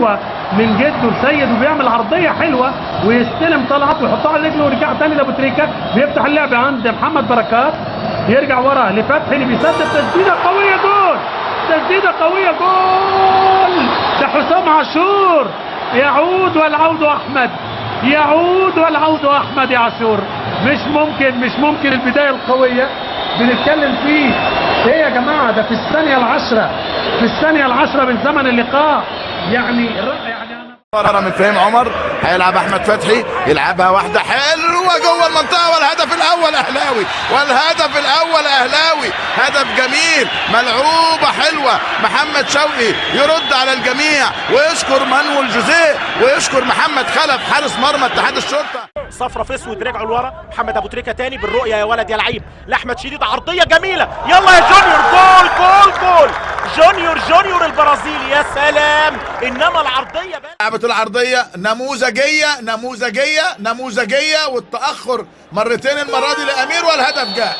حلوه من جده لسيد، وبيعمل عرضيه حلوه ويستلم طلعت ويحطها على رجله ويرجع تاني لابو تريكه، بيفتح اللعب عند محمد بركات، يرجع ورا لفتحي اللي بيسدد تسديده قويه، جول، تسديده قويه، جول، ده حسام عاشور. يعود والعود احمد، يعود والعود احمد يا عاشور. مش ممكن البدايه القويه بنتكلم فيه ايه يا جماعه؟ ده في الثانيه العشره، في الثانيه العشره من زمن اللقاء. يعني انا من فهم عمر، هيلعب احمد فتحي، يلعبها واحده حلوه جوه المنطقه، والهدف الاول اهلاوي، والهدف الاول اهلاوي، هدف جميل، ملعوبه حلوه، محمد شوقي يرد على الجميع ويشكر مانويل جوزيه ويشكر محمد خلف حارس مرمى اتحاد الشرطه. صفرة في اسود، رجعوا لورا، محمد ابو تريكه تاني بالرؤيه، يا ولد يا لعيب، لاحمد شديد، عرضيه جميله، يلا يا جونيور، جول جول جول، جونيور البرازيلي، يا سلام. انما العرضيه لعبه العرضيه نموذجيه والتاخر مرتين، المره دي لامير، والهدف جاء،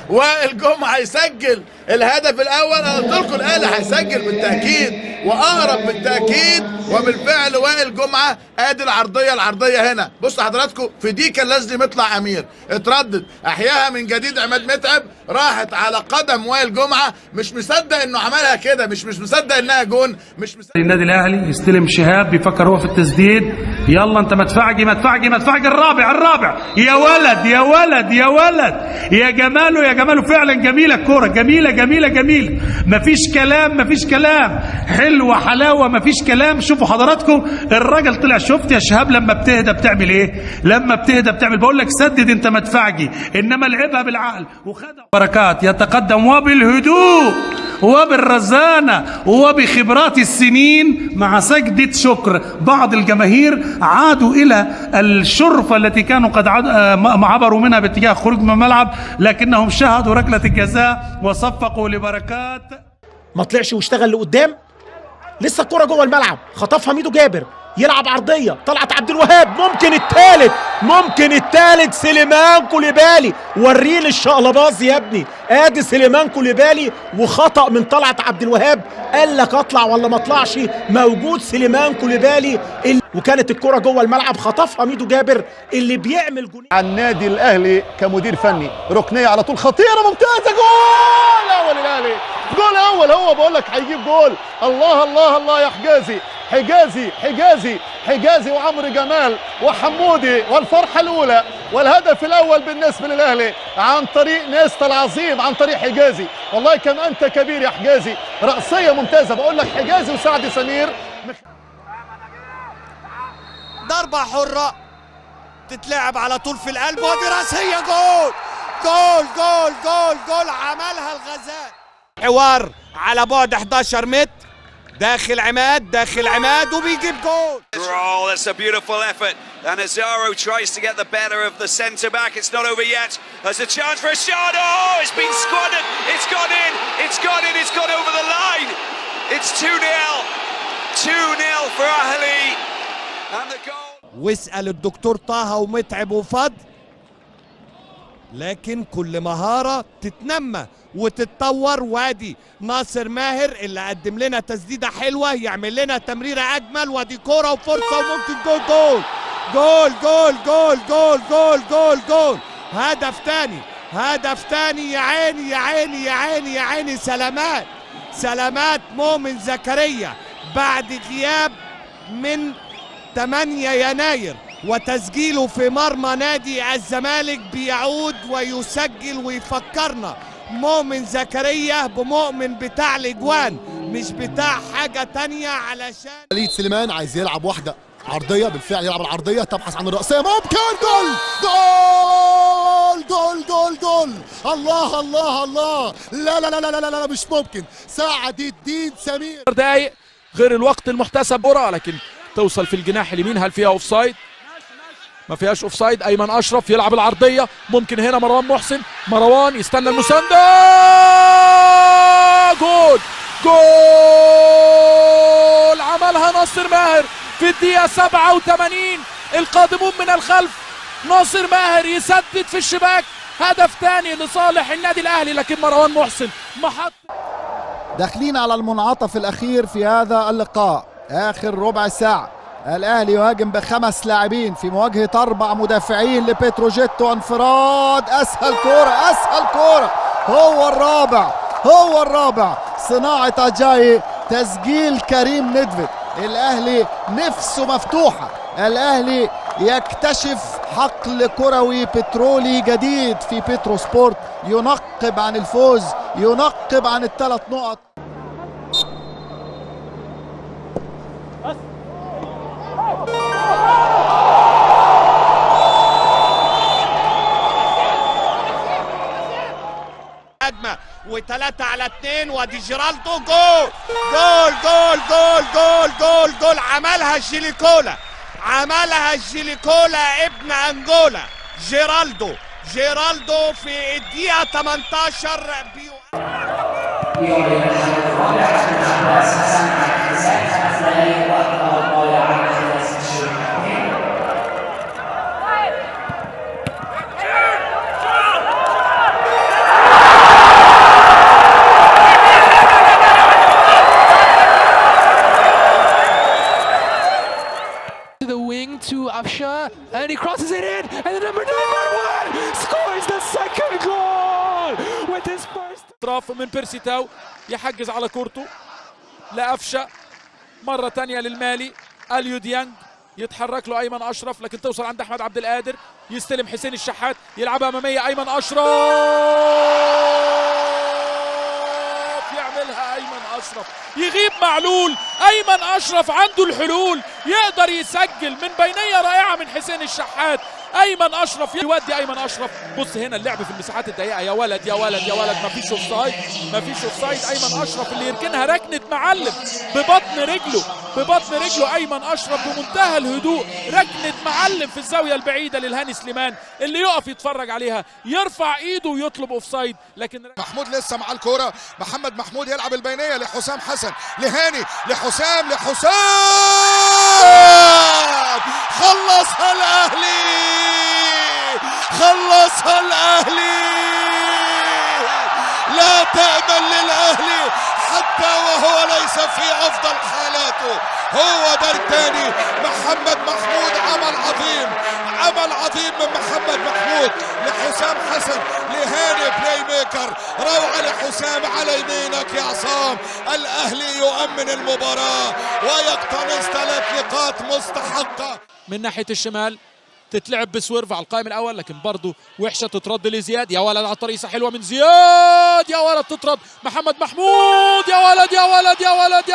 وائل جمعه يسجل الهدف الاول. انا قلت لكم الاهلي هيسجل بالتاكيد واقرب بالتاكيد، وبالفعل وائل جمعه. ادي العرضيه هنا، بصوا حضراتكم، في دي كان لازم يطلع امير، اتردد، احياها من جديد عماد متعب، راحت على قدم وائل جمعه، مش مصدق انه عملها كده، مش مصدق انها جون، مش مصدق. النادي الاهلي يستلم شهاب، بيفكر هو في التسديد، يلا انت مدفعجي، الرابع، يا ولد يا جماله فعلا جميله الكوره، جميله، مفيش كلام، حلوه حلاوه، مفيش كلام. شوفوا حضراتكم الراجل طلع، شفت يا شهاب لما بتهدى بتعمل ايه؟ بقول لك سدد انت مدفعجي، انما لعبها بالعقل وخدها. بركات يتقدم وبالهدوء وبالرزانة وبخبرات السنين، مع سجدة شكر. بعض الجماهير عادوا إلى الشرفة التي كانوا قد عبروا منها باتجاه خروج من الملعب، لكنهم شاهدوا ركلة الجزاء وصفقوا لبركات. ما طلعش واشتغل لقدام، لسه الكرة جوه الملعب، خطفها ميدو جابر، يلعب عرضيه، طلعت عبد الوهاب، ممكن الثالث سليمان كوليبالي، وريني الشقلباز يا ابني، ادي سليمان كوليبالي، وخطأ من طلعت عبد الوهاب، قال لك اطلع ولا ما اطلعش، موجود سليمان كوليبالي، وكانت الكرة جوه الملعب، خطفها ميدو جابر اللي بيعمل جول. على النادي الاهلي كمدير فني، ركنيه على طول خطيره ممتازه، جول اول الاهلي، جول اول، هو بقول لك هيجيب جول. الله يا حجازي وعمرو جمال وحمودي، والفرحه الاولى والهدف الاول بالنسبه للاهلي عن طريق نيستا العظيم، عن طريق حجازي. والله كم انت كبير يا حجازي، رأسيه ممتازه، بقول لك حجازي وسعد سمير. ضربه حره تتلعب على طول في القلب، ودي راسيه، جول، عملها الغزال. حوار على بعد 11 متر، داخل عماد وبيجيب جول. Oh, that's a beautiful effort. And Azaro tries to get the better of the centre back. It's not over yet. There's a chance for a shot. Oh, it's been squandered. It's gone in. It's gone over the line. It's 2-0. 2-0 for Ahly. And the goal. واسأل الدكتور طه ومتعب وفضل، لكن كل مهارة تتنمى وتتطور. وادي ناصر ماهر اللي قدم لنا تسديدة حلوة، يعمل لنا تمريرة أجمل، وادي كرة وفرصة وممكن جول. هدف تاني، يا عيني، سلامات مؤمن زكريا بعد غياب من 8 يناير، وتسجيله في مرمى نادي الزمالك بيعود ويسجل ويفكرنا مؤمن زكريا بمؤمن بتاع الاجوان، مش بتاع حاجه تانية. علشان وليد سليمان عايز يلعب واحده عرضيه، بالفعل يلعب العرضيه، تبحث عن الرأسيه، ممكن جول. الله، لا مش ممكن. سعد الدين سمير، دقايق غير الوقت المحتسب كرة، لكن توصل في الجناح اليمين. هل فيها اوفسايد؟ ما فيهاش اوفسايد. ايمن اشرف يلعب العرضيه، ممكن هنا مروان محسن، مروان يستنى المسانده، جول عملها ناصر ماهر في الدقيقه 87. القادمون من الخلف، ناصر ماهر يسدد في الشباك، هدف ثاني لصالح النادي الاهلي، لكن مروان محسن محط. داخلين على المنعطف الأخير في هذا اللقاء، آخر ربع ساعة. الأهلي يهاجم ب5 لاعبين في مواجهة 4 مدافعين لبتروجيت، انفراد. أسهل كورة، أسهل كورة، هو الرابع صناعة أجاي، تسجيل كريم ندفد. الأهلي نفسه مفتوحة، الأهلي يكتشف حقل كروي بترولي جديد في بترو سبورت، ينقب عن الفوز، ينقب عن ال3 نقط. هجمة و3 على 2 وادي جيرالدو، جول جول جول جول جول جول جول. عملها الجيليكولا ابن انجولا، جيرالدو في الدقيقة 18 to Afsha, and he crosses it in, and the number 9 scores the second goal with his first. اطراف من بيرسي تاو، يحجز على كورته لأفشا، مرة تانية للمالي. اليو ديانج يتحرك له أيمن أشرف، لكن توصل عند أحمد عبد القادر، يستلم حسين الشحات، يلعبها أمامية. أيمن أشرف يعملها، أيمن أشرف يغيب معلول. أيمن أشرف عنده الحلول، يقدر يسجل من بينية رائعة من حسين الشحات. أيمن أشرف يودي أيمن أشرف. بص هنا اللعب في المساحات الضيقة، يا ولد يا ولد يا ولد، مفيش اوفسايد مفيش اوفسايد. أيمن أشرف اللي يركنها ركنة معلم ببطن رجله أيمن أشرف بمنتهى الهدوء، ركنة معلم في الزاوية البعيدة للهاني سليمان، اللي يقف يتفرج عليها يرفع إيده ويطلب اوفسايد. لكن محمود لسه مع الكرة، محمد محمود يلعب البينية لحسام حسن، لهاني، لحسام خلصها الأهلي، لا تأمل للأهلي حتى وهو ليس في أفضل حالاته. هو ده الثاني، محمد محمود، عمل عظيم من محمد محمود لحسام حسن، لهاني بلاي ميكر، روعة لحسام على يمينك يا عصام. الأهلي يؤمن المباراة ويقتنص 3 نقاط مستحقة. من ناحية الشمال تتلعب بسويرف على القائم الاول، لكن برضه وحشه، تترد لزياد. يا ولد على الطريقه حلوه من زياد، يا ولد تترد. محمد محمود، يا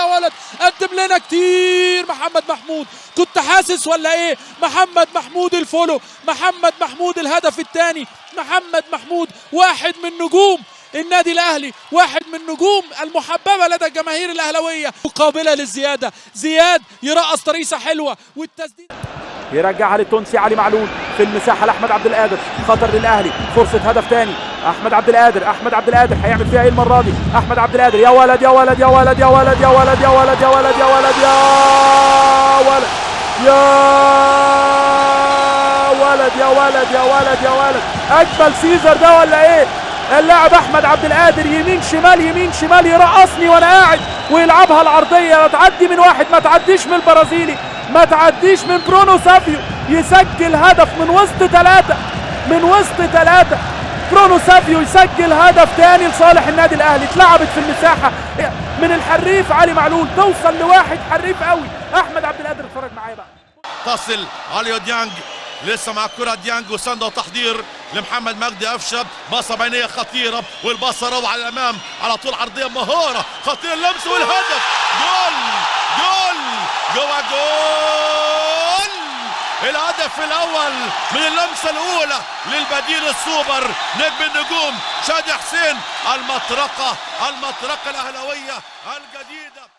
ولد قدم لنا كتير محمد محمود. كنت حاسس ولا ايه؟ محمد محمود الفولو، محمد محمود الهدف الثاني، محمد محمود واحد من نجوم النادي الاهلي، واحد من نجوم المحببه لدى الجماهير الاهلاويه، مقابله للزياده. زياد يرقص طريقه حلوه، والتسديد يرجعها للتونسي علي معلول في المساحه لاحمد عبد القادر، خطر للاهلي، فرصه هدف ثاني. احمد عبد القادر هيعمل فيها ايه المره دي؟ احمد عبد القادر، يا ولد اجمل سيزر ده ولا ايه؟ اللاعب احمد عبد القادر يمين شمال يرقصني وانا قاعد، ويلعبها العرضيه، تعدي من واحد، ما تعديش من البرازيلي، ما تعديش من برونو سافيو، يسجل هدف من وسط ثلاثة. برونو سافيو يسجل هدف ثاني لصالح النادي الاهلي. اتلعبت في المساحه من الحريف علي معلول، توصل لواحد حريف قوي. احمد عبد القادر اتفرج معايا بقى، تصل عليو ديانج، لسه مع الكرة ديانج وسنده وتحضير لمحمد مجدي أفشة، باصة بينية خطيرة، والباصة روعة للأمام، على طول عرضية مهارة خطيرة، اللمس والهدف، جول الهدف الأول من اللمسة الأولى للبديل السوبر نجم النجوم شادي حسين. المطرقة الأهلاوية الجديدة.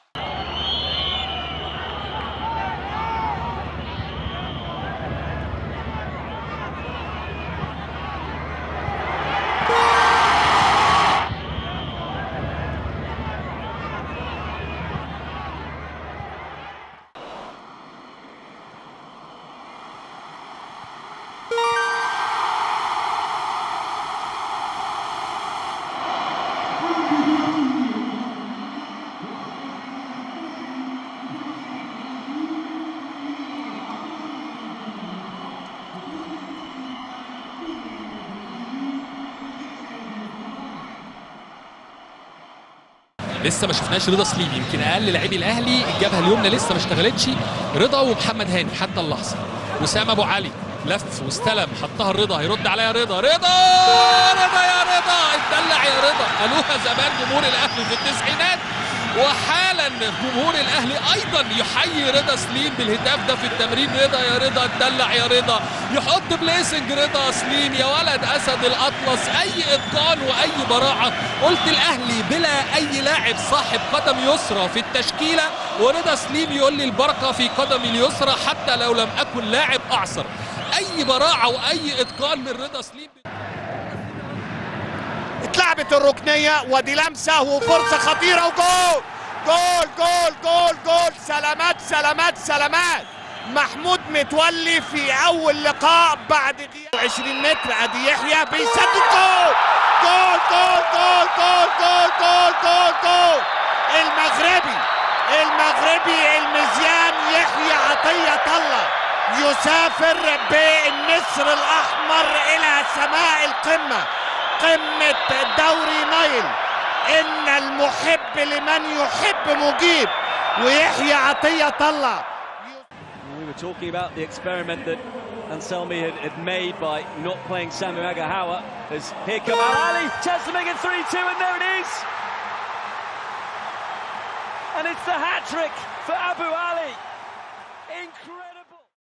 لسه ما شفناش رضا سليم، يمكن اقل لاعبي الاهلي الجبهه اليمنى لسه ما اشتغلتش. رضا ومحمد هاني حتى اللحظه. وسام ابو علي لف واستلم، حطها الرضا، هيرد عليها رضا. رضا يا رضا، اتدلع يا رضا، قالوها زمان جمهور الاهلي في التسعينات، وحالا جمهور الاهلي ايضا يحيي رضا سليم بالهتاف ده في التمرين. رضا يا رضا، اتدلع يا رضا، يحط بليسنج رضا سليم يا ولد اسد الاطلس. اي اتقان واي براعه. قلت الاهلي بلا اي لاعب صاحب قدم يسرى في التشكيله، ورضا سليم يقول لي البركه في قدمي اليسرى حتى لو لم اكن لاعب اعصر. اي براعه واي اتقان من رضا سليم. اتلعبت الركنيه ودي لمسه وفرصه خطيره وجول جول جول جول جول. سلامات سلامات سلامات. محمود متولي في اول لقاء بعد غياب 20 متر. ادي يحيى بيسدد جول جول جول جول جول جول جول جول جول. المغربي المزيان يحيى عطية الله يسافر بالنسر الاحمر الى سماء القمه، قمة دوري نايل. إن المحب لمن يحب مجيب، ويحيى عطية الله. We were talking about the experiment that Anselmi had made by not playing Samu Agahawa. As here come Al Ali, chance to make it 3-2, and there it is. And it's the hat-trick for Abu Ali. Incredible.